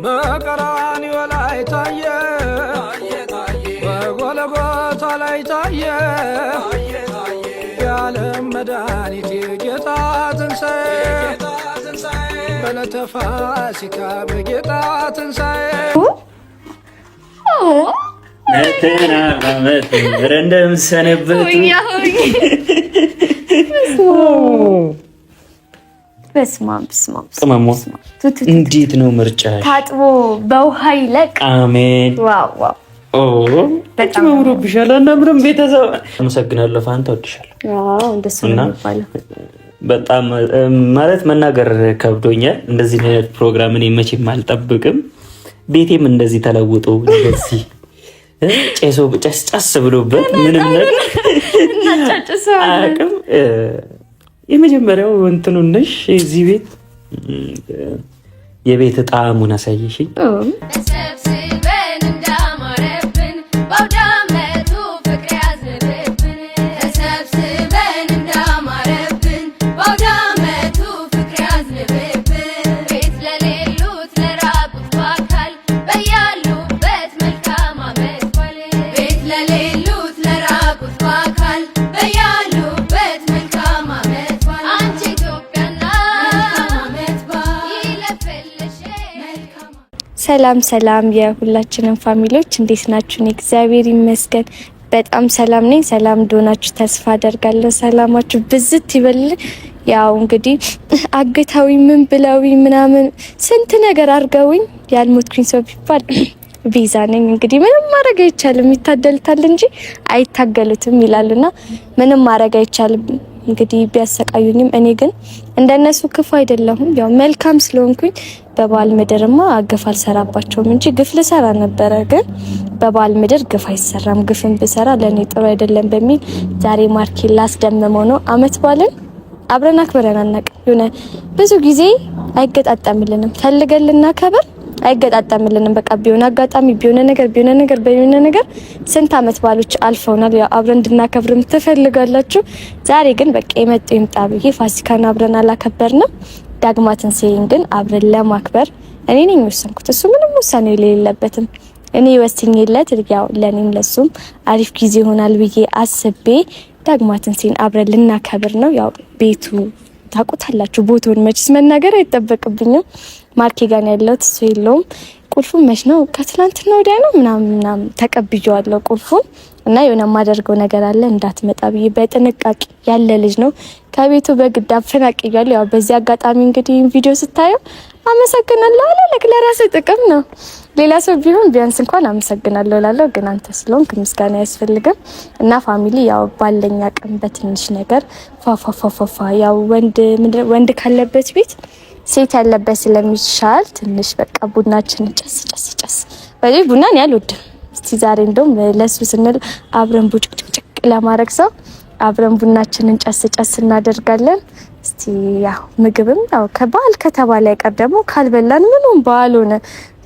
በቀራንዮ ላይ ታየ በጎልጎታ ላይ ታየ የዓለም መድኃኒት የጌታ ትንሣኤ በዕለተ ፋሲካ በጌታ ትንሣኤ ረንደም ሰነበት በስማም ቅመሞ እንዴት ነው ምርጫ? ታጥቦ በውሃ ይለቅ። አሜን። ዋው ዋው በጣም አምሮብሻል። እናምርም ቤተሰብ አመሰግናለሁ። ፋንታ ወድሻለሁ። ዋው እንደሱ ነው የሚባለው። በጣም ማለት መናገር ከብዶኛል። እንደዚህ አይነት ፕሮግራም እኔ መቼም አልጠብቅም። ቤቴም እንደዚህ ተለውጦ እንደዚህ ጨስ ብሎበት ምንም ነገር አያውቅም። የመጀመሪያው እንትኑ ነሽ እዚህ ቤት የቤት ጣዕሙን አሳየሽኝ። ሰላም ሰላም የሁላችንም ፋሚሊዎች እንዴት ናችሁ? እኔ እግዚአብሔር ይመስገን በጣም ሰላም ነኝ። ሰላም እንደሆናችሁ ተስፋ አደርጋለሁ። ሰላማችሁ ብዝት ይበል። ያው እንግዲህ አግታዊ ምን ብላዊ ምናምን ስንት ነገር አርገውኝ ያልሞትኩኝ ሰው ቢባል ቪዛ ነኝ። እንግዲህ ምንም ማድረግ አይቻልም። ይታደልታል እንጂ አይታገሉትም ይላሉና ምንም ማድረግ አይቻልም። እንግዲህ ቢያሰቃዩኝም እኔ ግን እንደነሱ ክፉ አይደለሁም። ያው መልካም ስለሆንኩኝ በባል ምድርማ ግፍ አልሰራባቸውም እንጂ ግፍ ልሰራ ነበረ። ግን በባል ምድር ግፍ አይሰራም። ግፍን ብሰራ ለኔ ጥሩ አይደለም በሚል ዛሬ ማርኬ ላስደምመው ነው። አመት ባልን አብረን አክብረን አናውቅም። የሆነ ብዙ ጊዜ አይገጣጠምልንም። ፈልገን ልናከብር አይገጣጠምልንም። በቃ ቢሆን አጋጣሚ ቢሆን ነገር ስንት አመት ባሎች አልፈውናል። ያው አብረን እንድናከብርም ትፈልጋላችሁ። ዛሬ ግን በቃ የመጡ ይምጣ ብዬ ፋሲካን አብረን አላከበርንም። ዳግማ ትንሣኤን ግን አብረን ለማክበር እኔ ነኝ የወሰንኩት። እሱ ምንም ውሳኔ የሌለበትም እኔ ወስኜለት ያው ለኔም ለሱም አሪፍ ጊዜ ይሆናል ብዬ አስቤ ዳግማ ትንሣኤን አብረን ልናከብር ነው። ያው ቤቱ ታውቁታላችሁ። ቦታውን መችስ መናገር አይጠበቅብኝም። ማርኬ ጋር ያለሁት እሱ የለውም። ቁልፉን መች ነው ከትላንትና ወዲያ ነው ምናምን ተቀብዬዋለሁ ቁልፉን እና የሆነ የማደርገው ነገር አለ እንዳትመጣ ብዬ በጥንቃቄ ያለ ልጅ ነው ከቤቱ በግድ አፈናቅያለሁ። ያው በዚህ አጋጣሚ እንግዲህ ቪዲዮ ስታዩ አመሰግናለሁ አላለክ ለራስ ጥቅም ነው። ሌላ ሰው ቢሆን ቢያንስ እንኳን አመሰግናለሁ እላለሁ። ግን አንተ ስለሆንክ ምስጋና ያስፈልግም እና ፋሚሊ ያው ባለኝ አቅም በትንሽ ነገር ፋፋፋፋ ያው ወንድ ካለበት ቤት ሴት ያለበት ስለሚሻል ትንሽ በቃ ቡናችን ጨስ በዚህ ቡናን ያልወድም። እስቲ ዛሬ እንደውም ለሱ ስንል አብረን ቡጭቅጭቅ ለማድረግ ሰው አብረን ቡናችንን ጨስ እናደርጋለን። እስቲ ያው ምግብም ያው ከበዓል ከተባለ አይቀር ደግሞ ካልበላን ምንም በዓል ሆነ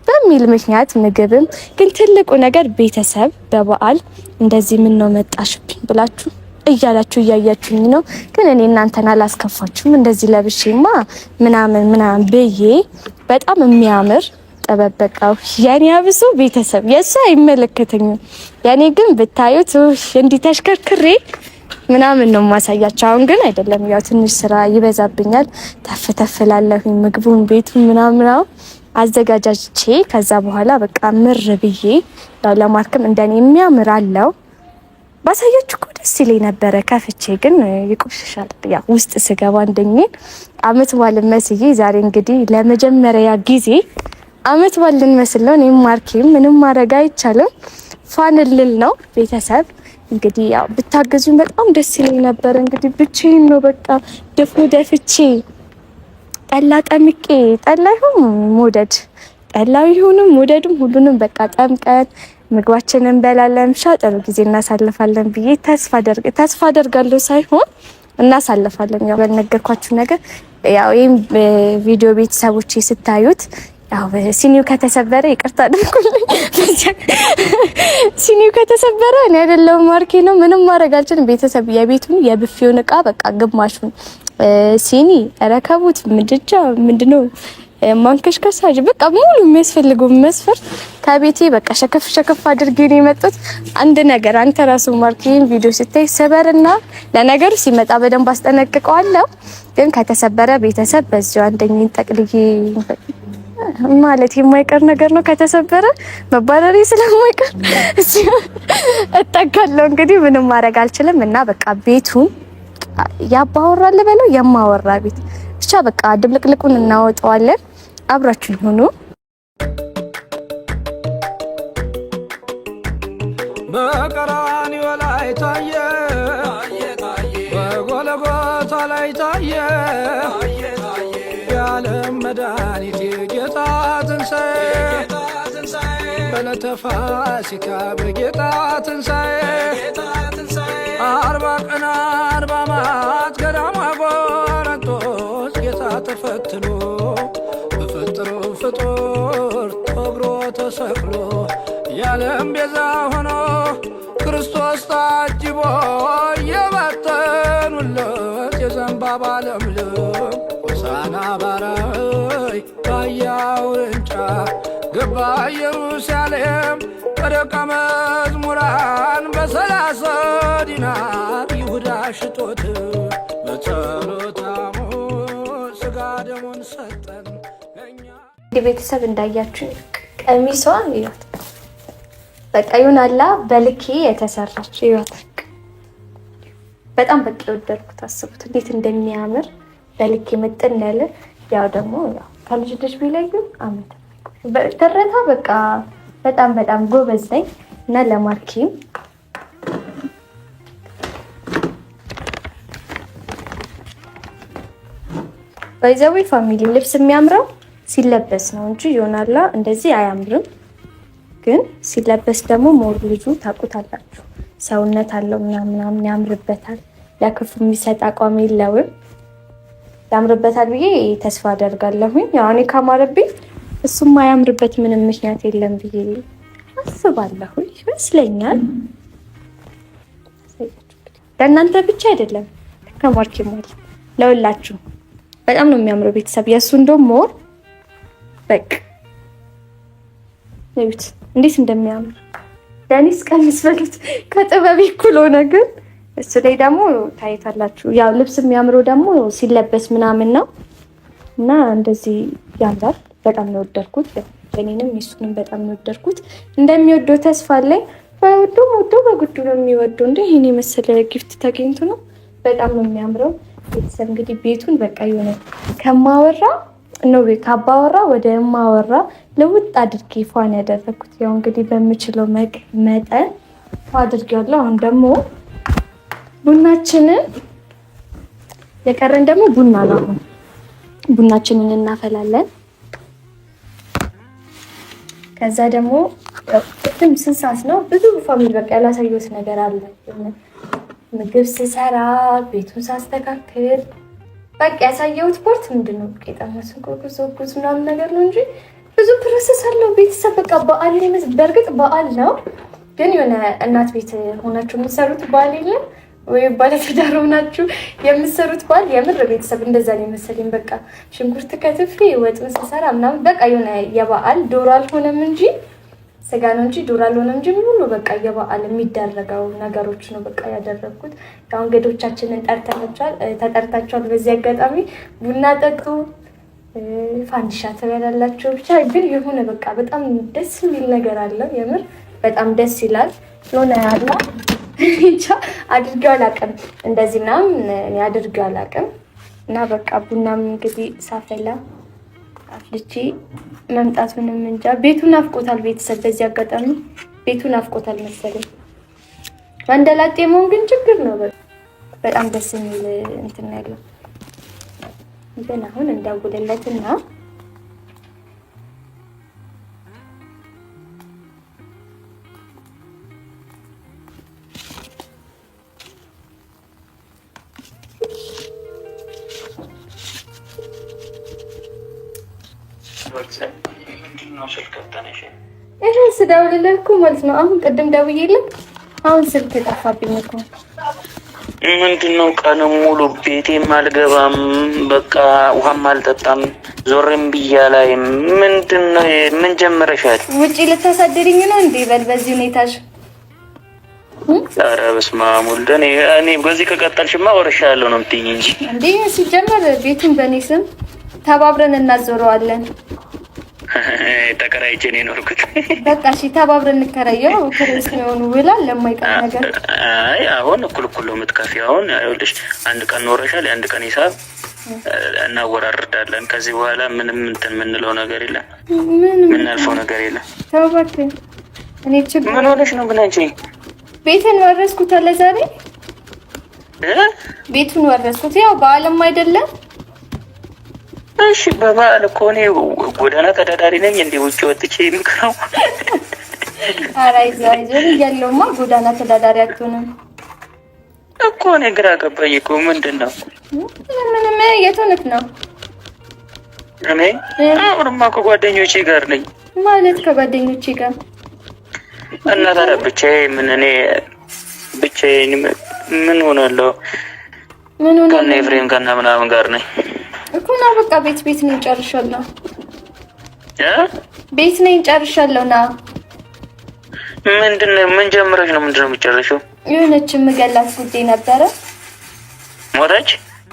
በሚል ምክንያት ምግብም ግን ትልቁ ነገር ቤተሰብ በበዓል እንደዚህ ምን ነው መጣሽብኝ ብላችሁ እያላችሁ እያያችሁኝ ነው። ግን እኔ እናንተን አላስከፋችሁም። እንደዚህ ለብሼማ ምናምን ብዬ በጣም የሚያምር ጠበበቃው ያኔ አብሶ ቤተሰብ የሱ አይመለከተኝም። ያኔ ግን ብታዩት እንዲህ ተሽከርክሬ ምናምን ነው ማሳያችሁ። አሁን ግን አይደለም ያው ትንሽ ስራ ይበዛብኛል። ተፍተፍላለሁኝ ምግቡን ቤቱን ምናምን አዘጋጃጅቼ ከዛ በኋላ በቃ ምር ብዬ ያው ለማርክም እንደኔ የሚያምር አለው ባሳያችሁ እኮ ደስ ይለኝ ነበረ። ከፍቼ ግን ይቆሽሻል። ያው ውስጥ ስገባ እንደኝ አመት ባልን መስዬ ዛሬ እንግዲህ ለመጀመሪያ ጊዜ አመት ባልን መስለው እኔም ማርኬም ምንም ማድረግ አይቻልም ፋንልል ነው። ቤተሰብ እንግዲህ ያው ብታገዙኝ በጣም ደስ ይለኝ ነበር። እንግዲህ ብቻዬን ነው በቃ ደፍቼ ጠላ ጠምቄ ጠላ ይሁን ሞደድ ጠላው ይሁንም ሞደድም ሁሉንም በቃ ጠምቀን ምግባችንን እንበላለን። ጥሩ ጊዜ እናሳልፋለን ብዬ ተስፋ አደርጋለሁ ሳይሆን እናሳልፋለን። ያው በነገርኳችሁ ነገር ያው ይሄን ቪዲዮ ቤተሰቦቼ ስታዩት ያው ሲኒው ከተሰበረ ይቅርታ አድርጉልኝ። ሲኒው ከተሰበረ እኔ አይደለም ማርኬ ነው ምንም ማድረግ አልችልም። ቤተሰብ የቤቱን የብፌውን እቃ በቃ ግማሹን ሲኒ፣ ረከቡት፣ ምድጃ፣ ምንድነው ማንከሽከሳጅ፣ በቃ ሙሉ የሚያስፈልገው መስፈርት ከቤቴ በቃ ሸከፍ አድርጌ ነው የመጣሁት። አንድ ነገር አንተ ራሱ ማርኪን ቪዲዮ ስታይ ሰበርና ለነገሩ ሲመጣ በደንብ አስጠነቅቀዋለሁ። ግን ከተሰበረ ቤተሰብ በዚሁ አንደኛን ጠቅልዬ ማለት የማይቀር ነገር ነው። ከተሰበረ መባረሪ ስለማይቀር እጠጋለሁ። እንግዲህ ምንም ማድረግ አልችልም እና በቃ ቤቱን ያባወራል በለው የማወራ ቤት ብቻ በቃ ድብልቅልቁን እናወጣዋለን። አብራችሁ ሆኖ በቀራንዮ ላይ ታየ፣ በጎልጎታ ላይ ታየ፣ የዓለም መድኃኒት የጌታ ትንሣኤ፣ በዕለተ ፋሲካ በጌታ ትንሣኤ 40 ቀን 40 ዓመት ገዳማ ቆሮንቶስ ጌታ ተፈትኖ በፈጠረው ፍጡር ተወግሮ ተሰቅሎ የዓለም ቤዛ ሆኖ ክርስቶስ ታጅቦ የበተኑለት የዘንባባ ለምለም ሆሳዕና ባራይ ባያ ውርንጫ ገባ ኢየሩሳሌም ከደቀ መዝሙራን በ30 ዲናር ይሁዳ ሽጦት በጸሎተ ሐሙስ ሥጋ ደሙን ሰጠን ለእኛ። ቤተሰብ እንዳያችሁ ቀሚሷ ይወት በቃ ይሁንላ በልኬ የተሰራች ይወት በጣም በቃ ወደድኩት። አስቡት እንዴት እንደሚያምር በልኬ መጥን ያለ ያው ደግሞ ያው ከልጅ ቢለዩ አመት በተረታ በቃ በጣም ጎበዝ ነኝ እና ለማርኪም ባይዘዊ ፋሚሊ ልብስ የሚያምረው ሲለበስ ነው እንጂ ይሆናላ እንደዚህ አያምርም። ግን ሲለበስ ደግሞ ሞር ልጁ ታውቁታላችሁ ሰውነት አለው ምናምን ያምርበታል። ለክፉ የሚሰጥ አቋም የለውም። ያምርበታል ብዬ ተስፋ አደርጋለሁኝ። ያው እኔ ካማረብኝ እሱም ማያምርበት ምንም ምክንያት የለም ብዬ አስባለሁ ይመስለኛል። ለእናንተ ብቻ አይደለም ከማርኪ ማለት ለሁላችሁ በጣም ነው የሚያምረው። ቤተሰብ የእሱ እንደውም ሞር በቃ ነውት እንዴት እንደሚያምር ዳኒስ ቀሚስ በሉት ከጥበብ እኩል ሆነ። ግን እሱ ላይ ደግሞ ታይታላችሁ። ያው ልብስ የሚያምረው ደግሞ ሲለበስ ምናምን ነው እና እንደዚህ ያምራል። በጣም ነው ወደድኩት። እኔንም እሱንም በጣም ነው ወደድኩት። እንደሚወደው ተስፋ አለኝ። ወዶ በጉዱ ነው የሚወደው። እንደ ይሄን የመሰለ ጊፍት ተገኝቶ ነው በጣም ነው የሚያምረው። ቤተሰብ እንግዲህ ቤቱን በቃ የሆነ ከማወራ ነው ካባወራ ወደ ማወራ ለውጥ አድርጌ ፏን ያደረኩት። ያው እንግዲህ በምችለው መጠን አድርጌያለሁ። አሁን ደግሞ ቡናችንን የቀረን ደግሞ ቡና ነው። ቡናችንን እናፈላለን። ከዛ ደግሞ ስንት ሰዓት ነው? ብዙ ፋሚሊ በቃ ያላሳየሁት ነገር አለ። ምግብ ስሰራ ቤቱን ሳስተካክል በቃ ያሳየሁት ፓርት ምንድነው? ቄጣማስን ኮኩስ ምናምን ነገር ነው እንጂ ብዙ ፕሮሰስ አለው። ቤተሰብ በቃ በዓል ነው። በእርግጥ በዓል ነው፣ ግን የሆነ እናት ቤት ሆናችሁ የምትሰሩት በዓል የለም ወይ? ባለትዳር ሆናችሁ የምትሰሩት በዓል የምር ቤተሰብ እንደዛ ነው መሰለኝ። በቃ ሽንኩርት ከትፌ ወጥ ስሰራ ምናምን በቃ የሆነ የበዓል ዶሮ አልሆነም እንጂ ስጋ ነው እንጂ ዶሮ አልሆነም እንጂ ሁሉ በቃ የበዓል የሚደረገው ነገሮች ነው በቃ ያደረኩት። ያው እንግዶቻችንን ተጠርታችኋል። በዚህ አጋጣሚ ቡና ጠጡ፣ ፋንዲሻ ትበላላችሁ። ብቻ ግን የሆነ በቃ በጣም ደስ የሚል ነገር አለው። የምር በጣም ደስ ይላል። የሆነ ያላ ብቻ አድርጌው አላውቅም እንደዚህ ምናምን እኔ አድርጌው አላውቅም። እና በቃ ቡናም እንግዲህ ሳፈላ አፍልቼ መምጣቱንም እንጃ። ቤቱን አፍቆታል ቤተሰብ። በዚህ አጋጣሚ ቤቱን አፍቆታል መሰለኝ። ወንደላጤ መሆን ግን ችግር ነው። በጣም ደስ የሚል እንትን ያለው ግን አሁን እንዳውልለትና ስደውልልህ እኮ ማለት ነው። አሁን ቅድም ደውዬልህ አሁን ስልክ ጠፋብኝ እኮ ምንድነው? ቀን ሙሉ ቤቴም አልገባም፣ በቃ ውሃም አልጠጣም፣ ዞርም ብያ ላይ ምንድነው? ምን ጀመረሻል? ውጪ ልታሳድሪኝ ነው እንዴ? በል በዚህ ሁኔታሽ። ኧረ በስመ አብ ወልድ። እኔ በዚህ ከቀጠልሽማ ወርሻለሁ ነው የምትይኝ እንጂ እንዴ። ሲጀመር ቤቱን በእኔ ስም ተባብረን እናዞረዋለን። ተከራይቼ ነው የኖርኩት። በቃ እሺ ተባብረን እንከራየው። ክርስቲያኑ ውላ ለማይቀር ነገር። አይ አሁን እኩል ነው የምትከፊው። አሁን አይወልሽ አንድ ቀን ኖረሻል፣ አንድ ቀን ሂሳብ እናወራርዳለን። ከዚህ በኋላ ምንም እንትን የምንለው ነገር የለም፣ የምናልፈው ነገር የለም። ተባባክ እኔ ችግር ምን ሆነሽ ነው ግን አንቺ? ቤትን ወረስኩት አለ ዛሬ ቤቱን ወረስኩት። ያው በዓለም አይደለም። እሺ በበዓል እኮ እኔ ጎዳና ተዳዳሪ ነኝ እንዴ? ውጭ ወጥቼ የምከራው? ኧረ አይዞህ እያለሁማ ጎዳና ተዳዳሪ አትሆንም እኮ። እኔ ግራ ገባኝ እኮ። ምንድን ነው? ምንም የት ሆነህ ነው? እኔ አሁንማ ከጓደኞቼ ጋር ነኝ። ማለት ከጓደኞቼ ጋር እና ታዲያ ብቻዬን ምን ሆናለሁ? ከእነ ኤፍሬም ከእነ ምናምን ጋር ነኝ እኮ ነው። በቃ ቤት ነኝ ጨርሻለሁ። ቤት ነኝ ጨርሻለሁ። ና ምንድነው? ምን ጀምረሽ ነው? ምንድነው የምትጨርሺው? የሆነች የምገላት ጉዳይ ነበረ።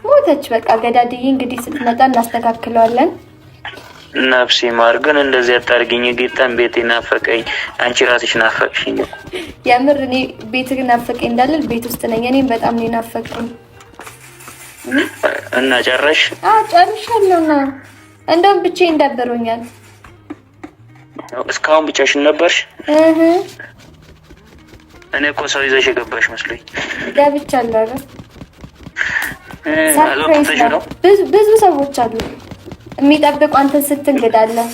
ሞተች። በቃ ገዳድዬ እንግዲህ ስትመጣ እናስተካክለዋለን። ነፍሴ ማር ግን እንደዚህ አታርጊኝ። ጌታን ቤቴ ናፈቀኝ። አንቺ ራስሽ ናፈቅሽኝ። የምር እኔ ቤት ናፈቀኝ እንዳልል ቤት ውስጥ ነኝ። እኔም በጣም ነው ናፈቀኝ። እና ጨረሽ? ጨርሻለሁ። ና እንደውም ብቻዬን ደብሮኛል። እስካሁን ብቻሽን ነበርሽ? እኔ እኮ ሰው ይዘሽ የገባሽ መስሎኝ ገብቻለሁ። ሰርፕራይዝ ነው። ብዙ ሰዎች አሉ የሚጠብቁ አንተን ስትንግዳለህ።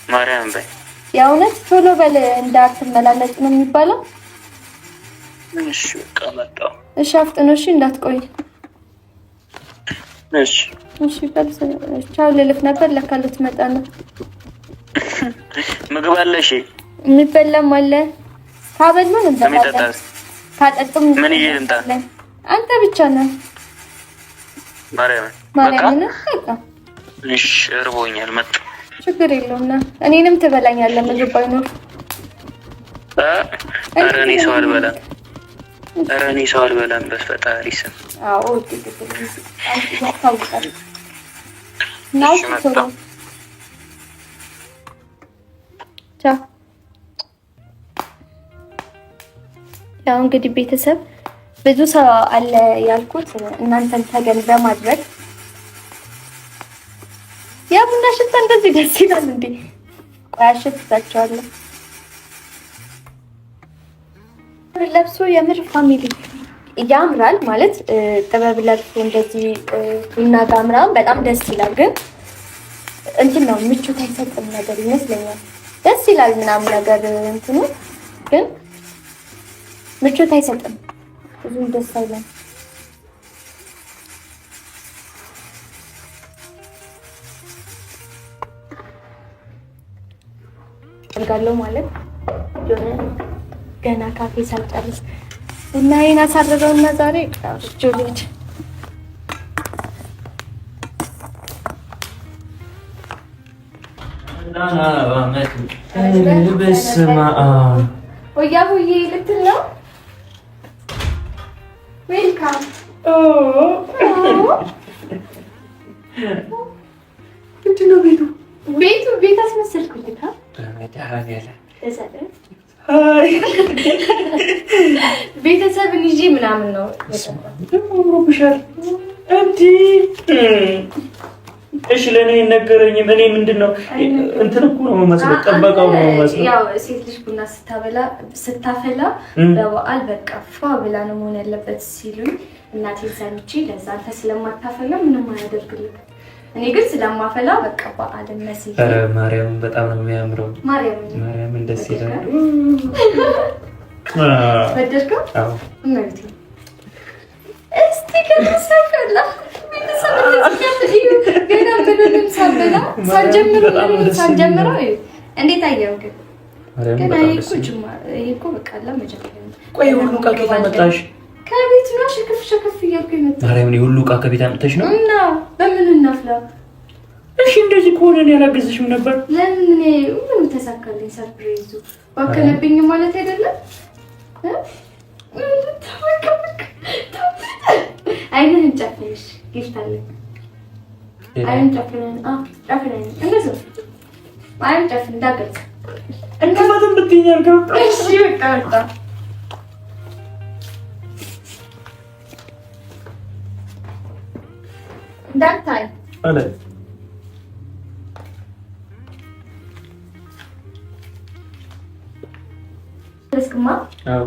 ማርያም በይ የእውነት ቶሎ በል እንዳትመላለጥ ነው የሚባለው። እሺ በቃ መጣሁ። እሺ አፍጥኖ። እሺ እንዳትቆይ። እሺ በል ቻው ልልፍ ነበር። ለካ ልትመጣ ነው። ምግብ አለ? እሺ የሚበላም አለ። ካበሉን እንበላለን። ካጠጡም ምን ይዤ ልምጣ? አንተ ብቻ ነህ። ማርያም በቃ እሺ እርቦኛል። መጣሁ። ችግር የለውም ና እኔንም ትበላኛለህ። ምግብ ባይኖር ኧረ እኔ ሰው አልበላም። በፈጣሪ ስም። አዎ ያው እንግዲህ ቤተሰብ ብዙ ሰው አለ ያልኩት እናንተን ተገን በማድረግ ያ ቡና ሽታ እንደዚህ ደስ ይላል እንዴ! ቆያሽታችኋለሁ። ለብሶ የምር ፋሚሊ ያምራል ማለት ጥበብ ለብሶ እንደዚህ ቡና ጋር ምናምን በጣም ደስ ይላል። ግን እንትን ነው ምቾት አይሰጥም ነገር ይመስለኛል። ደስ ይላል ምናምን ነገር እንትኑ ግን ምቾት አይሰጥም። ብዙም ደስ አይልም። አድርጋለሁ ማለት ገና ካፌ ሳልጨርስ ቡናዬን አሳረረውና ዛሬ ጆሊት ወያ ሁዬ ልትል ነው። ዌልካም ምንድን ነው ቤት አስመሰልኩኝ። ቤተሰብን ይዤ ምናምን ነው። እሺ ለኔ ነገረኝም። እኔ ምንድነው እንትን እኮ ነው መስሎኝ፣ ጠበቃው ነው መስሎኝ። ያው ሴት ልጅ ቡና ስታፈላ በበዓል በቃ ፏ ብላ ነው መሆን ያለበት ሲሉኝ እናቴ ሰምቼ ለዛ አንተ ስለማታፈላ ምንም አያደርግልኝ። እኔ ግን ስለማፈላ በቃ በዓል መስዬ። ኧረ ማርያም በጣም ነው የሚያምረው። ማርያም ደስ ይላል። ወደድከው? አዎ ማለት ነው። እስቲ ከመሰፈላ ገና ምንም ሳንጀምረው እንዴት አየው? ግን እኮ በቃ ለመጀመሪያ ቆይ ሁሉ ቃል ከመጣሽ ከቤት ነው ሸከፍ እያልኩኝ መጣ። ማርያም ነው ሁሉ ዕቃ ከቤት አምጥተሽ ነው እና በምን እናፍላ? እሺ እንደዚህ ከሆነ ነው ያላገዝሽም ነበር። ለምን ምን ተሳካልኝ? ሰርፕራይዙ ባከነብኝ ማለት አይደለም። አይነን ጨፍነሽ ጊፍት አለ። አይነን ጨፍነን ጨፍነን እንደዚህ አይነን ጨፍነን እንዳገጽ እንከማተም ብትይኛል ከ እሺ በቃ እንዳታይ አለ እስከማ አዎ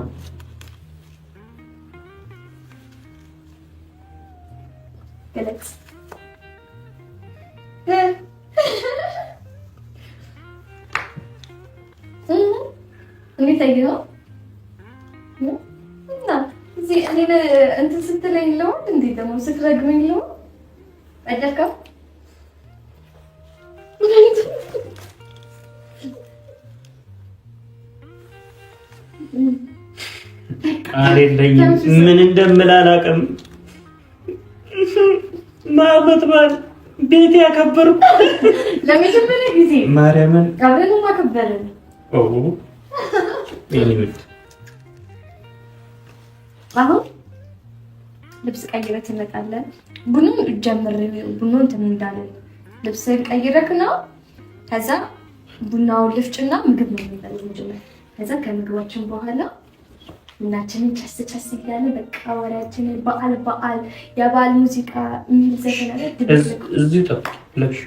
ገለጽ እንዴት አይገው እና እዚህ እኔ እንትን ስትለኝ ነው እንዴ ደግሞ ስትረግመኝ ነው አደረካ አሬለኝ ምን እንደምል አላውቅም። ማበት ባል ቤት ያከበርኩ ለመጀመሪያ ጊዜ ማርያምን አብረን ማከበርን ይሄን አሁን ልብስ ቀይረህ ትመጣለህ። ቡኑን ቡኑን እንትን እንዳለ ልብስ ቀይረህ ነው። ከዛ ቡናውን ልፍጭና ምግብ ነው የሚበላው መጀመሪያ። ከዛ ከምግባችን በኋላ እናችንን ቸስ እያለ በቃ ወሬያችንን በዓል የበዓል ሙዚቃ የሚዘፈን አለ። እዚህ ተለብሽ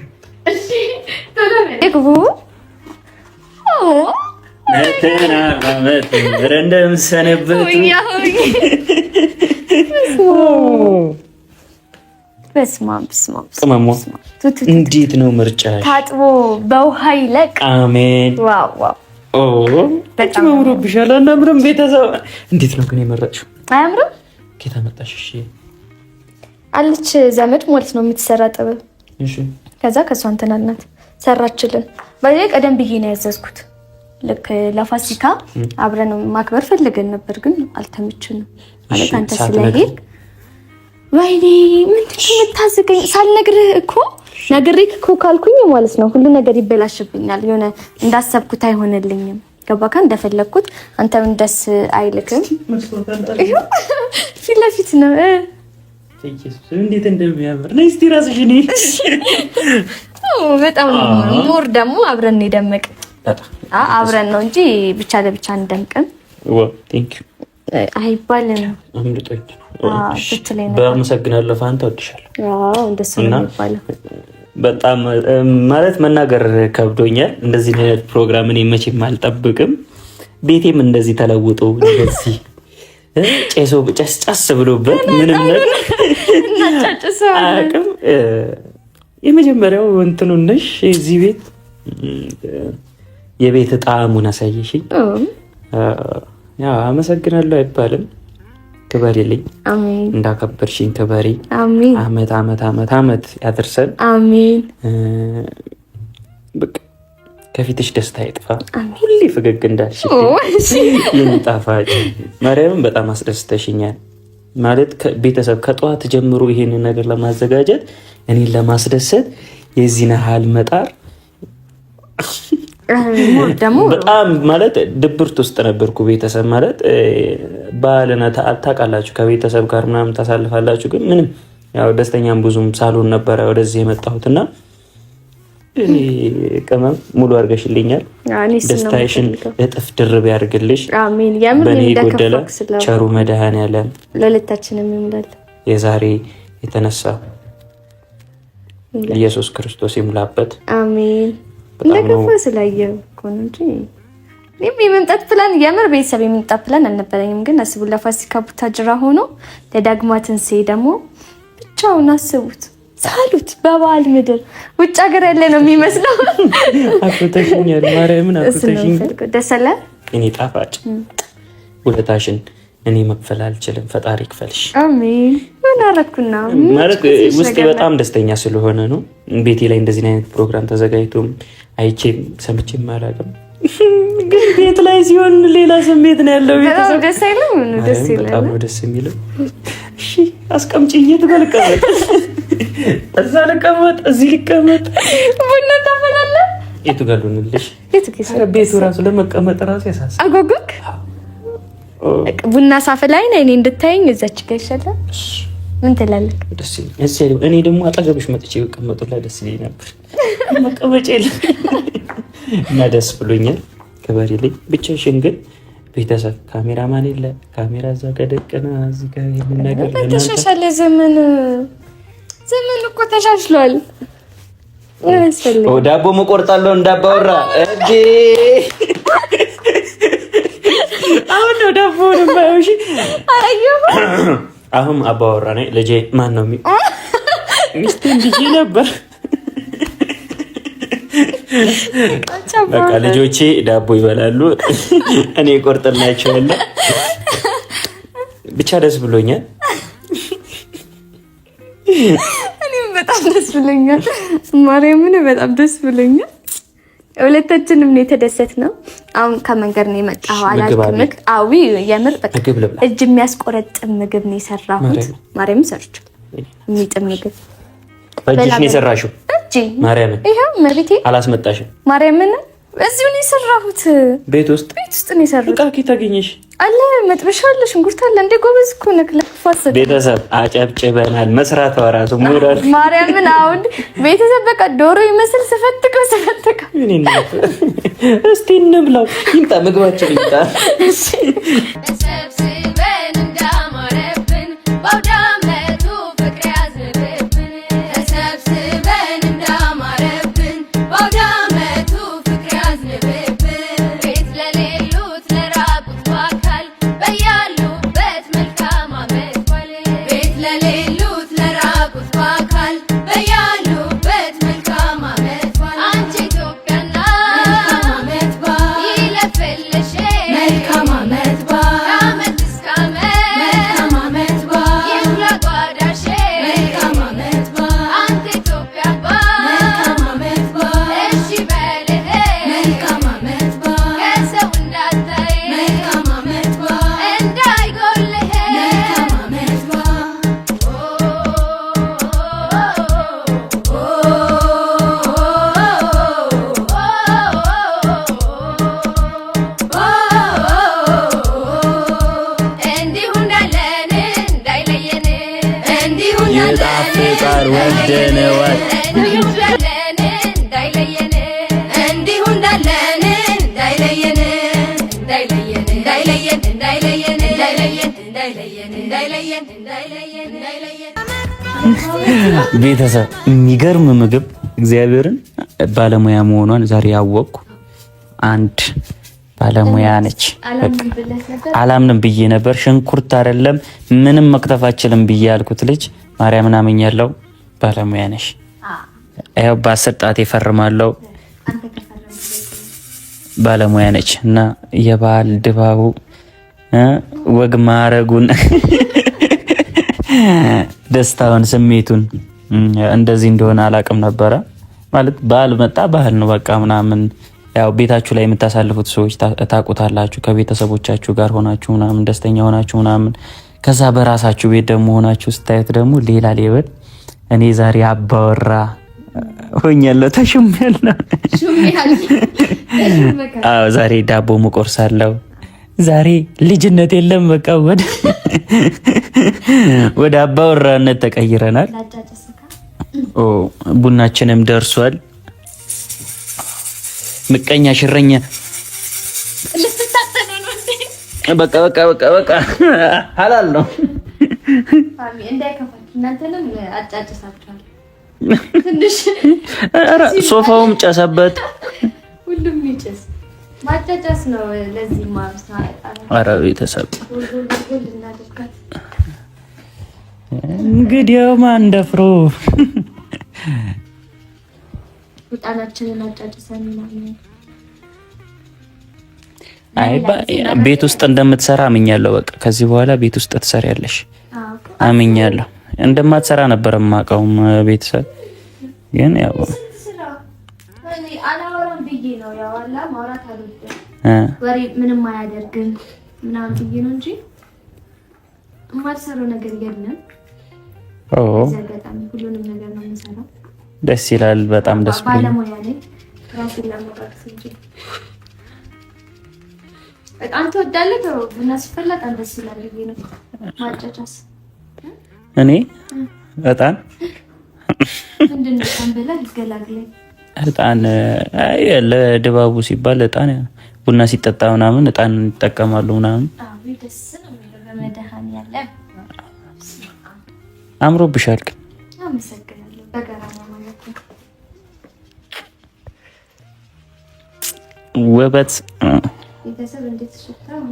እሺ ተለበ ነተናመት ረንደም ሰነበት በስማም ቅመሟ እንዴት ነው ምርጫ? ታጥቦ በውሃ ይለቅ። አሜን። ዋው በጣም አምሮብሻል። አናምርም? ቤተሰብ እንዴት ነው ግን የመረጥሽው? አያምርም? ኬታ መጣሽ? እሺ አለች ዘመድ ማለት ነው የምትሰራ ጥበብ። እሺ ከዛ ከሷ እንትን አልናት ሰራችልን። ባይዘ ቀደም ብዬ ነው ያዘዝኩት። ልክ ለፋሲካ አብረን ማክበር ፈልገን ነበር ግን አልተመቸንም። ማለት አንተ ስለሄድክ ወይኔ ምንድን ነው የምታዝገኝ? ሳልነግርህ እኮ ነግሬህ እኮ ካልኩኝ ማለት ነው ሁሉ ነገር ይበላሽብኛል። የሆነ እንዳሰብኩት አይሆንልኝም። ገባካ? እንደፈለግኩት አንተም ደስ አይልክም። ፊት ለፊት ነው እንዴት እንደሚያምር ነይ እስቲ ራስሽ እኔ በጣም ሞር ደግሞ አብረን ነው የደመቅ አብረን ነው እንጂ ብቻ ለብቻ እንደምቅም ቴንክ ዩ አይባልም። አምልጦኝ በአመሰግናለሁ። ፋንታ ወድሻለሁ። አዎ እንደሱ ነው የሚባለው። በጣም ማለት መናገር ከብዶኛል። እንደዚህ አይነት ፕሮግራም እኔ መቼም አልጠብቅም። ቤቴም እንደዚህ ተለውጦ እንደዚህ ጨስ ብሎበት ምንም ነገር አያውቅም። የመጀመሪያው እንትኑ ነሽ እዚህ ቤት የቤት ጣዕሙን አሳየሽኝ። ያው አመሰግናለሁ አይባልም። ክበሪልኝ። አሜን። እንዳከበርሽኝ ክበሪ። አሜን። አመት ያድርሰን። አሜን። በቃ ከፊትሽ ደስታ ይጥፋ። ሁሌ ፈገግ እንዳልሽ ይንጣፋጭ። ማርያምን በጣም አስደስተሽኛል። ማለት ቤተሰብ ከጠዋት ጀምሮ ይሄንን ነገር ለማዘጋጀት እኔን ለማስደሰት የዚህን ያህል መጣር ደግሞ በጣም ማለት ድብርት ውስጥ ነበርኩ። ቤተሰብ ማለት በዓልን ታውቃላችሁ፣ ከቤተሰብ ጋር ምናምን ታሳልፋላችሁ። ግን ምንም ያው ደስተኛም ብዙም ሳልሆን ነበረ ወደዚህ የመጣሁትና እኔ ቅመም ሙሉ አድርገሽልኛል። ደስታሽን እጥፍ ድርብ ያድርግልሽ። አሜን። በእኔ ጎደለ ቸሩ መድኃኔዓለም ለሁለታችንም ይሙላል። የዛሬ የተነሳ ኢየሱስ ክርስቶስ ይሙላበት። አሜን። እንደገፋ ስላየው እኮ ነው እንጂ እኔም የመምጣት ፕላን የምር ቤተሰብ የመምጣት ፕላን አልነበረኝም። ግን አስቡ ለፋሲካ ቡታጅራ ሆኖ ለዳግማ ትንሣኤ ደግሞ ብቻውን አስቡት። ሳሉት በበዓል ምድር ውጭ ሀገር ያለ ነው የሚመስለው። አፍተሽኛል። ማርያምን አፍተሽኝ ደስ አለ። እኔ ጣፋጭ ውለታሽን እኔ መክፈል አልችልም። ፈጣሪ ይክፈልሽ። አሜን። ምን አደረኩና ማለት ውስጤ በጣም ደስተኛ ስለሆነ ነው። ቤቴ ላይ እንደዚህ አይነት ፕሮግራም ተዘጋጅቶም አይቼም ሰምቼም አላውቅም። ግን ቤት ላይ ሲሆን ሌላ ስሜት ነው ያለው። ቤተሰብ ደስ አይልም? ደስ ይላል። በጣም ደስ የሚለው። እሺ አስቀምጪኝ፣ ተበልቀመጥ፣ እዛ ልቀመጥ፣ እዚህ ልቀመጥ። ቡና ታፈላለህ? የቱ ጋር ልሆንልሽ? ቤቱ ራሱ ለመቀመጥ ራሱ ያሳስባል። አጓጓክ ቡና ሳፍላ ላይ እኔ እንድታየኝ እዛች ጋር ይሻላል። ምን ትላለህ? ደስ ይላል። እኔ ደግሞ አጠገብሽ መጥቼ ብቀመጡ ላይ ደስ ይለኝ ነበር። መቀመጫ የለም እና ደስ ብሎኛል። ከበሬልኝ ብቻሽን ግን ቤተሰብ ካሜራማን የለ፣ ካሜራ እዛ ጋር ደቅና እዚህ ጋር ይሄን ነገር ተሻሻለ። ዘመን እኮ ተሻሽሏል። ዳቦ መቆርጣለሁ እንዳባወራ እንዴ! አሁን ነው ዳቦ ነው ባይውሽ። አሁን አባወራ ነኝ። ልጄ ማን ነው ሚስቴ ልጄ ነበር። በቃ ልጆቼ ዳቦ ይበላሉ፣ እኔ ቆርጥላቸዋለሁ። ብቻ ደስ ብሎኛል። እኔም በጣም ደስ ብሎኛል። ማርያምን በጣም ደስ ብሎኛል። ሁለታችንም ነው የተደሰትነው። አሁን ከመንገድ ነው የመጣው አላልክም? አዊ የምር በቃ እጅ የሚያስቆረጥም ምግብ ነው የሰራሁት። ማርያምን ሰርቻለሁ። የሚጥም ምግብ በእጅሽ ነው የሰራሽው? ማርያምን ይሄው መቤቴ አላስመጣሽም? ማርያምን እዚሁ ነው የሰራሁት። ቤት ውስጥ ነው የሰራሁት። እቃ ከየት አገኘሽ? አለ መጥበሻ አለ፣ ሽንኩርት አለ። እንደ ጎበዝ እኮ ነክ ለፋስ ቤተሰብ አጨብጭበናል። መስራት ወራሱ ሞራል ማርያምን። አሁን ቤተሰብ በቃ ዶሮ ይመስል ስፈትቀው እስቲ እንብላው። ይምጣ ምግባችን ይምጣ። ይጣፍጣል ወደነዋል ቤተሰብ። የሚገርም ምግብ እግዚአብሔርን ባለሙያ መሆኗን ዛሬ ያወቅኩ። አንድ ባለሙያ ነች። አላምንም ብዬ ነበር። ሽንኩርት አይደለም ምንም መክተፍ አችልም ብዬ ያልኩት ልጅ ማርያምን አመኛለሁ። ባለሙያ ነሽ። ያው በ10 ጣት ይፈርማለሁ። ባለሙያ ነች እና የባህል ድባቡ ወግ ማረጉን ደስታውን ስሜቱን እንደዚህ እንደሆነ አላውቅም ነበረ። ማለት ባህል መጣ ባህል ነው በቃ ምናምን። ያው ቤታችሁ ላይ የምታሳልፉት ሰዎች ታውቁታላችሁ። ከቤተሰቦቻችሁ ጋር ሆናችሁ ምናምን ደስተኛ ሆናችሁ ምናምን ከዛ በራሳችሁ ቤት ደግሞ ሆናችሁ ስታዩት ደግሞ ሌላ ሌብል። እኔ ዛሬ አባወራ ሆኛለሁ፣ ተሹሜያለሁ። አዎ ዛሬ ዳቦ መቆርሳለሁ። ዛሬ ልጅነት የለም በቃ ወደ አባወራነት ተቀይረናል። ቡናችንም ደርሷል። ምቀኛ ሽረኛ በቃ ሐላል ነው። ፋሚ እንዳይከፋችሁ እናንተንም አጫጭሳችኋል። ትንሽ ሶፋውም ጨሰበት። ሁሉም ይጨስ ማጫጫስ ነው። ለዚህ ማርሳ ኧረ ቤተሰብ እንግዲህ ማን ደፍሮ ጣናችንን አጫጭሰን ምናምን አይ ቤት ውስጥ እንደምትሰራ አምኛለሁ። በቃ ከዚህ በኋላ ቤት ውስጥ ትሰሪያለሽ አምኛለሁ። እንደማትሰራ ነበር የማውቀው ቤተሰብ ግን ያው እኔ አላወራም ብዬ ነው ያው አላ ማውራት አልወድም ወሬ ምንም አያደርግም ምናምን ብዬ ነው እንጂ የማልሰራው ነገር የለም። ዘጋጣሚ ሁሉንም ነገር ነው የምሰራው። ደስ ይላል። በጣም ደስ ብሎኝ ባለሙያ ነኝ። ራሴን ለማውራት እንጂ በጣም ተወዳለህ ነው ቡና ሲፈላ በጣም ደስ ይላል ብዬ ነው ማጫጫስ። እኔ እጣን ምንድን ነው ብለህ ይገላግለኝ። እጣን ለድባቡ ሲባል እጣን ቡና ሲጠጣ ምናምን እጣን ይጠቀማሉ ምናምን። አዎ ደስ ነው በመድኃኒዓለም አምሮብሻል። አመሰግናለሁ። በገራማ ማለት ነው ውበት ቤተሰብ እንዴት ሽታው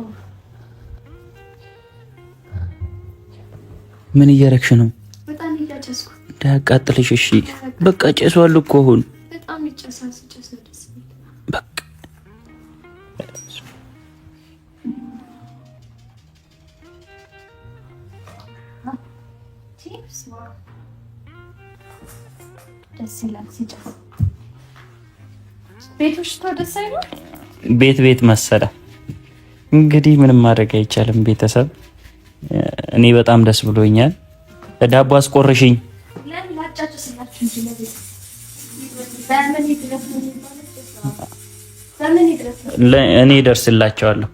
ምን እያረግሽ ነው? በጣም እያጨስኩ እንዳያቃጥልሽ። እሺ በቃ ጨሷል እኮ አሁን በጣም ይጨሳል። ሲጨስ ደስ በቃ ደስ ይላል ሲጨስ። ቤቶች ደስ አይሉ ቤት መሰለ። እንግዲህ ምንም ማድረግ አይቻልም። ቤተሰብ እኔ በጣም ደስ ብሎኛል። ዳቦ አስቆርሽኝ። እኔ ደርስላቸዋለሁ።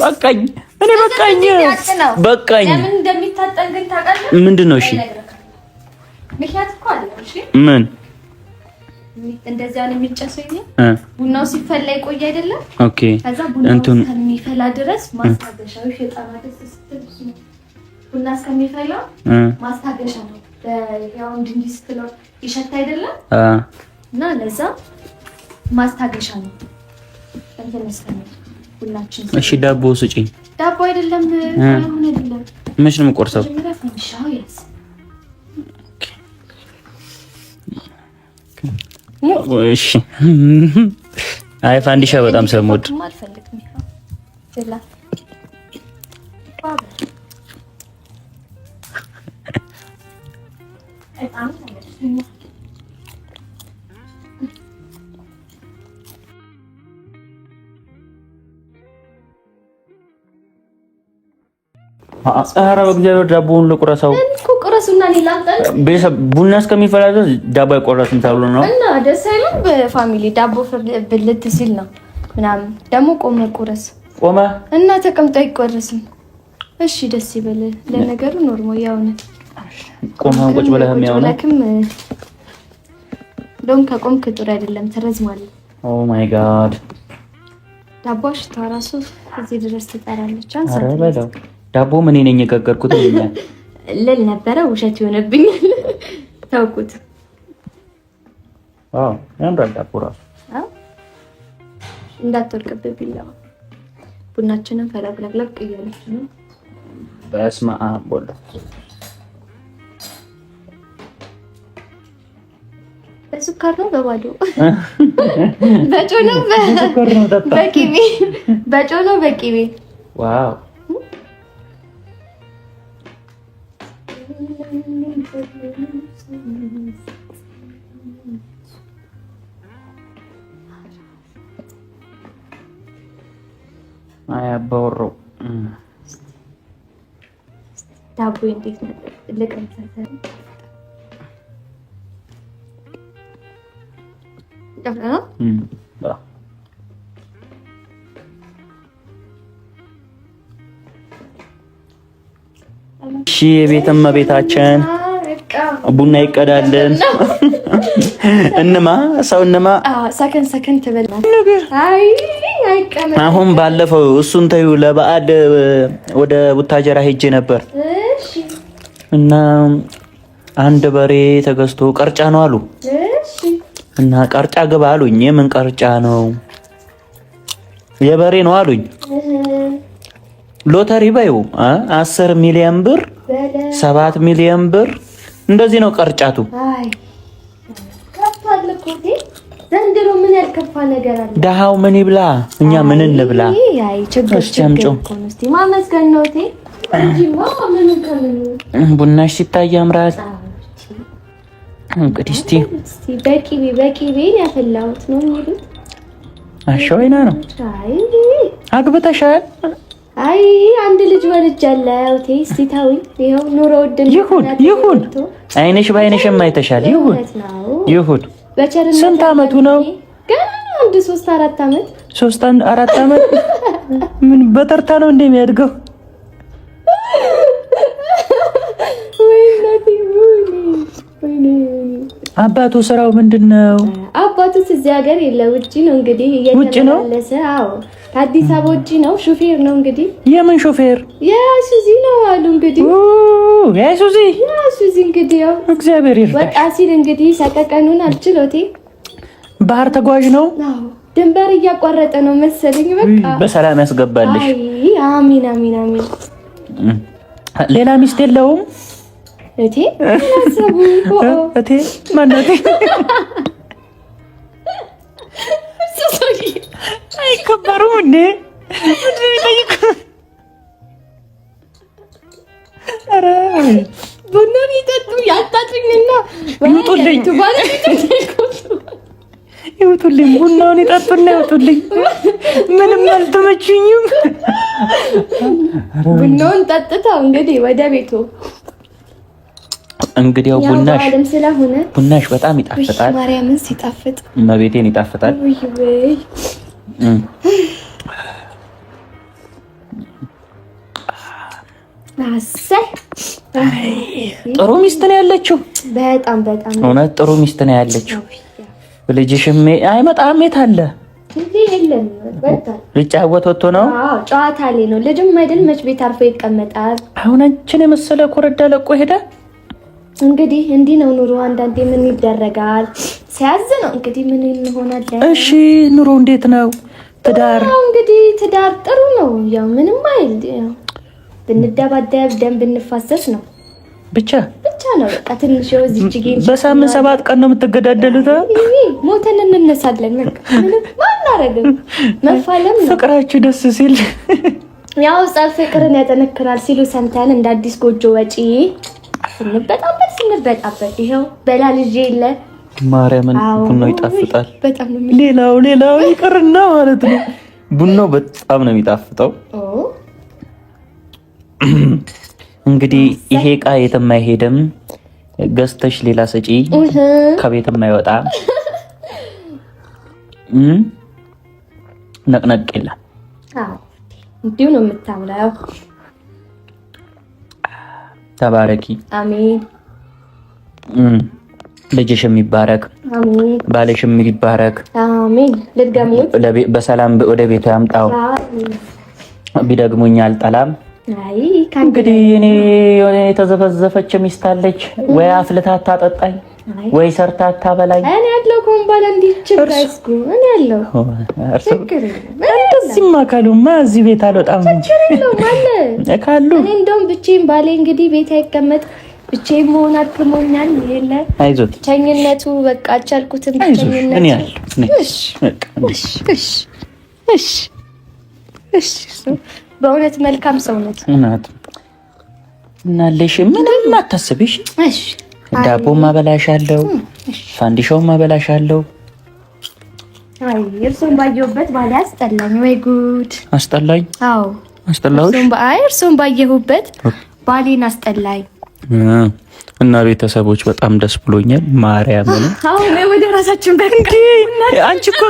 በቃኝ። እኔ በቃኝ። ለምን እንደሚታጠን ግን ታውቃለህ? ምንድን ነው? እሺ ምክንያት እኮ አለ። እሺ ምን እንደዚያ ነው የሚጨሰው? ቡናው ሲፈላ ይቆይ አይደለም? ኦኬ። ከዛ ቡናው እስከሚፈላ ድረስ ማስታገሻው ይሸጣል። ቡና እስከሚፈላ ማስታገሻ ነው። ያው እንዲህ ስትለው ይሸታ አይደለም? እና ለዛ ማስታገሻ ነው። እንትን እስከሚል ቡናችን። እሺ ዳቦ ስጪኝ። ዳቦ አይደለም አሁን አይደለም። መች ነው የምቆርሰው? እሺ አይ ፋንዲሻ በጣም ስለምወድ ኧረ በእግዚአብሔር ዳቦውን ልቁረሰው እኮ ቁረሱና ላምጣል። ቡና እስከሚፈላ ድረስ ዳቦ አይቆረስም ተብሎ ነው እና ደስ አይልም። በፋሚሊ ዳቦ ብልት ሲል ነው ምናምን ደግሞ ቆመ ቁረስ እና ተቀምጦ አይቆረስም። እሺ ደስ ይበል። ለነገሩ ኖርማል ያው ነው። ቆመን ቁጭ ብለህ የሚያውነክም ዶም ከቆምክ ጥሩ አይደለም ትረዝማለህ። ኦ ማይ ጋድ ዳቦሽ ታራሱ እዚህ ድረስ ትጠራለች። ኧረ በለው ዳቦ ምን ነኝ የጋገርኩት ልል ነበረ። ውሸት ይሆነብኛል። ታውቁት። አዎ ያንዳል ዳቦ ራሱ እንዳትወርቅብኝ ቢላው ቡናችንን ፈለግለግለግ እያለች ነው። በስመ አብ ወልድ በሱካር ነው በባዶ በጮ ነው በቂቤ በጮ ነው በቂቤ ዋው አያባወሩ ዳቦ እንዴት ነው ለቀንሰተ እሺ የቤተ እመቤታችን ቡና ይቀዳልን። እንማ ሰከን ተበላሽ። አሁን ባለፈው እሱን ተይው ለበዓል ወደ ቡታጀራ ሄጄ ነበር እና አንድ በሬ ተገዝቶ ቀርጫ ነው አሉ እና ቀርጫ ግባ አሉኝ። የምን ቀርጫ ነው? የበሬ ነው አሉኝ። ሎተሪ ባዩ 10 ሚሊዮን ብር 7 ሚሊዮን ብር እንደዚህ ነው ቀርጫቱ። አይ ከፋልኩት ዘንድሮ ምን ያልከፋ ነገር አለ? ደሃው ምን ይብላ? እኛ ምን እንብላ? አይ ችግር እስቲ ማመስገን ነው እቴ እንጂ ምን ከምን ቡናሽ ሲታይ ያምራል። እንግዲህ እስቲ በቂቤ ያፈላሁት ነው የሚሉት። አሻወይና ነው። አይ አግብተሻል? አይ አንድ ልጅ ወልጃለሁ። እስቲ ታዊ ይሄው ኑሮ ውድን ይሁን አይነሽ ባይነሽም አይተሻል። ይሁን ስንት አመቱ ነው? ገና አንድ 3-4 አመት 3-4 አመት ምን በተርታ ነው እንደሚያድገው? አባቱ ስራው ምንድነው? አባቱስ እዚህ ሀገር የለ ውጪ ነው እንግዲህ እየተመላለሰ። አዎ ከአዲስ አበባ ውጪ ነው። ሹፌር ነው እንግዲህ። የምን ሹፌር? የሱዚ ነው አሉ እንግዲህ። የሱዚ እንግዲህ ያው እግዚአብሔር ይርዳሽ። ወጣ ሲል እንግዲህ ሰቀቀኑን አልችሎቴ። ባህር ተጓዥ ነው። አዎ ድንበር እያቋረጠ ነው መሰለኝ። በቃ በሰላም ያስገባልሽ። አይ አሚን አሚን አሚን። ሌላ ሚስት የለውም? እቴ አሰቡ እቴ ማናት? አይከበሩም እንዴ? ኧረ ቡናን ይጠጡ ያጣጥኝና ይውጡልኝ፣ ይውጡልኝ፣ ቡናውን ይጠጡና ይውጡልኝ። ምንም አልተመችኝም። ቡናውን ጠጥተው እንግዲህ ወደ ቤቱ እንግዲህ ያው ቡናሽ በጣም ይጣፍጣል። ማርያምን ሲጣፍጥ መቤቴን ይጣፍጣል። ወይ ጥሩ ሚስት ነው ያለችው። በጣም እውነት ጥሩ ሚስት ነው ያለችው። ልጅሽም አይመጣም? የት አለ? ሊጫወት ወጥቶ ነው። ጨዋታ ላይ ነው። ልጅም አይደል መች ቤት አርፎ ይቀመጣል። አሁን አንቺን የመሰለ ኮረዳ ለቆ ሄደ። እንግዲህ እንዲህ ነው ኑሮ። አንዳንዴ ምን ይደረጋል፣ ሲያዝ ነው እንግዲህ ምን እንሆናለን። እሺ ኑሮ እንዴት ነው? ትዳር እንግዲህ ትዳር ጥሩ ነው። ያው ምንም አይል፣ ያው ብንደባደብ ደም ብንፋሰስ ነው ብቻ ነው። በቃ ትንሽ እዚች ጌን በሳምንት 7 ቀን ነው የምትገዳደሉት። ሞተን እንነሳለን። በቃ ምንም ማናረግም። መፋለም ነው። ፍቅራችሁ ደስ ሲል ያው ጻፍ ፍቅርን ያጠነክራል ሲሉ ሰምተን እንደ አዲስ ጎጆ ወጪ ስንበጣበት ይሄው በላልጄ የለ ማርያምን ቡናው ይጣፍጣል። በጣም ነው። ሌላው ይቅርና ማለት ነው ቡናው በጣም ነው የሚጣፍጠው። እንግዲህ ይሄ ዕቃ የትም አይሄድም። ገዝተሽ ሌላ ሰጪ ከቤትም አይወጣ። ነቅነቅ የለም። እንዲሁ ነው የምታምረው። ተባረኪ። አሜን። ልጅሽም ይባረክ። አሜን። ባልሽም ይባረክ። አሜን። ልድገሙት። በሰላም ወደ ቤቱ ያምጣው። ቢደግሙኝ አልጠላም። አይ እንግዲህ እኔ የሆነ የተዘፈዘፈች ሚስት አለች። ወይ አፍልታ አታጠጣኝ፣ ወይ ሰርታ አታበላኝ። እኔ ያለው ኮምባላ እንዲችጋስኩ እኔ ያለው እንደዚህማ ካሉማ እዚህ ቤት አልወጣም እንጂ ካሉ እኔ እንደውም ብቻዬን ባሌ እንግዲህ ቤት አይቀመጥ ብቻዬን መሆን አክሞኛል። የለ አይዞት ብቸኝነቱ በቃ አልቻልኩትም። ብቸኝነቱ እኔ ያለው እሺ በእውነት መልካም ሰው ነው። እናለሽ ምንም አታስቢሽ። እሺ ዳቦ ማበላሻለሁ፣ ፋንዲሻው ማበላሻለሁ። አይ እርሶን ባየሁበት ባለ አስጠላኝ። ወይ ጉድ አስጠላኝ። አዎ አስጠላሁሽ። እርሶን ባየሁበት ባሌን አስጠላኝ። እና ቤተሰቦች በጣም ደስ ብሎኛል። ማርያም ነው። አሁን ወደ ራሳችን በእንዴ አንቺ እኮ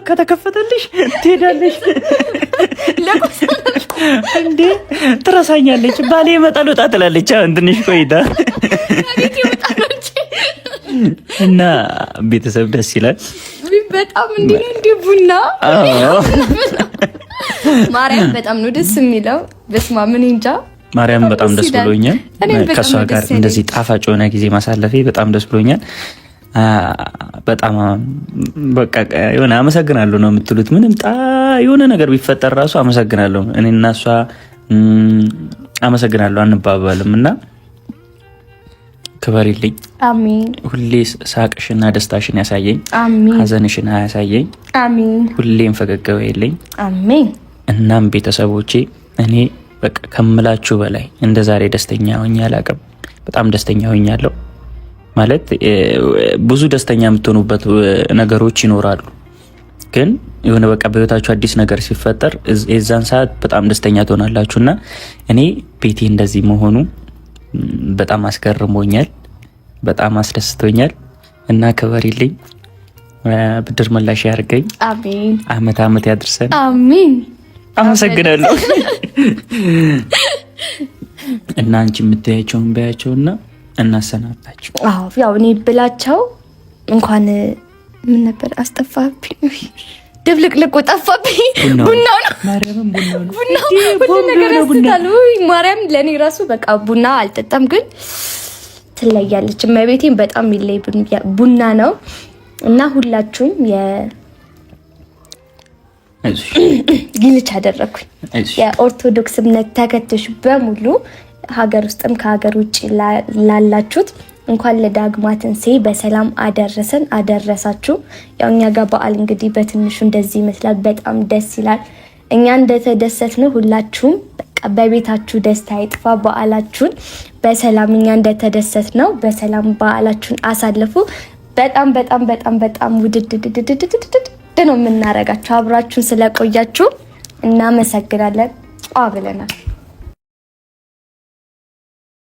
ከተከፈተልሽ ትሄዳለሽ እንዴ? ትረሳኛለች። ባሌ ይመጣል ወጣ ትላለች። አሁን ትንሽ ቆይታ እና ቤተሰብ ደስ ይላል በጣም። እንዴ ቡና ማርያም በጣም ነው ደስ የሚለው። በስመ አብ ምን እንጃ ማርያም በጣም ደስ ብሎኛል። ከሷ ጋር እንደዚህ ጣፋጭ የሆነ ጊዜ ማሳለፌ በጣም ደስ ብሎኛል። በጣም በቃ የሆነ አመሰግናለሁ ነው የምትሉት። ምንም የሆነ ነገር ቢፈጠር ራሱ አመሰግናለሁ። እኔ እና እሷ አመሰግናለሁ አንባባልም እና ክበሪልኝ። አሜን። ሁሌ ሳቅሽና ደስታሽን ያሳየኝ፣ አሜን። ሀዘንሽን አያሳየኝ፣ አሜን። ሁሌም ፈገግ በይልኝ፣ አሜን። እናም ቤተሰቦቼ እኔ በቃ ከምላችሁ በላይ እንደ ዛሬ ደስተኛ ሆኜ አላውቅም። በጣም ደስተኛ ሆኛለሁ። ማለት ብዙ ደስተኛ የምትሆኑበት ነገሮች ይኖራሉ። ግን የሆነ በቃ በህይወታችሁ አዲስ ነገር ሲፈጠር የዛን ሰዓት በጣም ደስተኛ ትሆናላችሁና እኔ ቤቴ እንደዚህ መሆኑ በጣም አስገርሞኛል፣ በጣም አስደስቶኛል እና ክበሪልኝ፣ ብድር መላሽ ያርገኝ። አሜን። አመት ያድርሰን። አሜን። አመሰግናለሁ። እና አንቺ የምታያቸውን በያቸውና እናሰናባቸው። አዎ ያው እኔ ብላቸው እንኳን ምን ነበር አስጠፋብኝ፣ ድብልቅልቁ ጠፋብኝ። ቡናው ነው ማርያም፣ ቡናው ሁሉ ነገር ያስታሉ። ማርያም ለኔ ራሱ በቃ ቡና አልጠጣም፣ ግን ትለያለች እመቤቴን። በጣም ይለይ ቡና ነው እና ሁላችሁም ግልጽ አደረኩኝ። የኦርቶዶክስ እምነት ተከታዮች በሙሉ ሀገር ውስጥም ከሀገር ውጭ ላላችሁት እንኳን ለዳግማ ትንሣኤ በሰላም አደረሰን አደረሳችሁ። ያው እኛ ጋር በዓል እንግዲህ በትንሹ እንደዚህ ይመስላል። በጣም ደስ ይላል። እኛ እንደተደሰትነው ሁላችሁም በቃ በቤታችሁ ደስታ ይጥፋ። በዓላችሁን በሰላም እኛ እንደተደሰትነው በሰላም በዓላችሁን አሳልፉ። በጣም በጣም በጣም በጣም ውድድድድድድድ ነው የምናረጋችሁ። አብራችሁን ስለቆያችሁ እናመሰግናለን። ብለናል።